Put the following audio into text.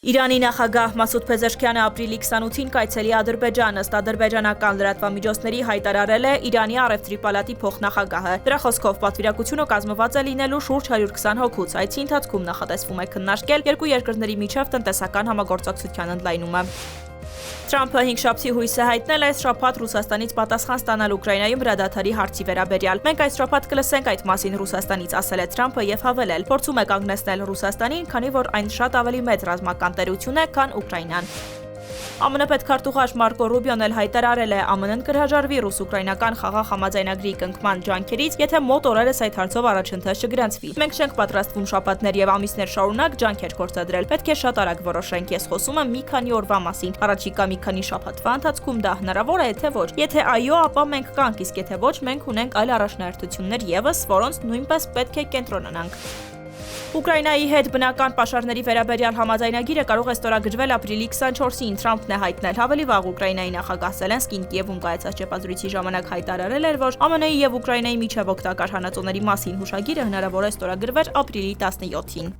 Իրանի նախագահ Մասուդ Փեզեշքյանը ապրիլի 28-ին կայցելի Ադրբեջան, ըստ ադրբեջանական լրատվամիջոցների հայտարարել է Իրանի առևտրի պալատի փոխնախագահը։ Դրա խոսքով պատվիրակությունը կազմված է լինելու շուրջ 120 հոգուց։ Այցի ընթացքում նախատեսվում է քննարկել երկու երկրների միջև տնտեսական համագործակցության ընդլայնումը։ Թրամփը հինգշաբթի հույս է հայտնել այս շաբաթ Ռուսաստանից պատասխան ստանալ Ուկրաինայում հրադադարի հարցի վերաբերյալ։ Մենք այս շաբաթ կլսենք այդ մասին Ռուսաստանից, ասել է Թրամփը եւ հավելել. փորձում է կանգնեցնել Ռուսաստանին, քանի որ այն շատ ավելի մեծ ռազմական տերություն է, քան Ուկրաինան։ ԱՄՆ պետքարտուղար Մարկո Ռուբիոն էլ հայտարարել է, ԱՄՆ-ն կհրաժարվի ռուս-ուկրաինական խաղաղ համաձայնագրի կնքման ջանքերից, եթե մոտ օրերս այդ հարցով առաջընթաց չգրանցվի։ Մենք չենք պատրաստվում շաբաթներ եւ ամիսներ շարունակ ջանքեր գործադրել։ Պետք է շատ արագ որոշենք։ Ես խոսում եմ մի քանի օրվա մասին։ Առաջիկա մի քանի շաբաթվա ընթացքում դա հնարավոր է, թե ոչ։ Եթե այո, ապա մենք կանք, իսկ եթե ոչ, մենք ունենք այլ առաջնահերթություններ եւս, որոնց նույնպես պետք է կենտրոնանանք։ Ուկրաինայի հետ բնական պաշարների վերաբերյալ համաձայնագիրը կարող է ստորագրվել ապրիլի 24-ին, Թրամփն է հայտնել։ Ավելի վաղ Ուկրաինայի նախագահ Զելենսկին Կիևում կայացած ճեպազրույցի ժամանակ հայտարարել էր, որ ԱՄՆ-ի եւ Ուկրաինայի միջև օգտակար հանածոների մասին հուշագիրը հնարավոր է ստորագրվեր ապրիլի 17-ին։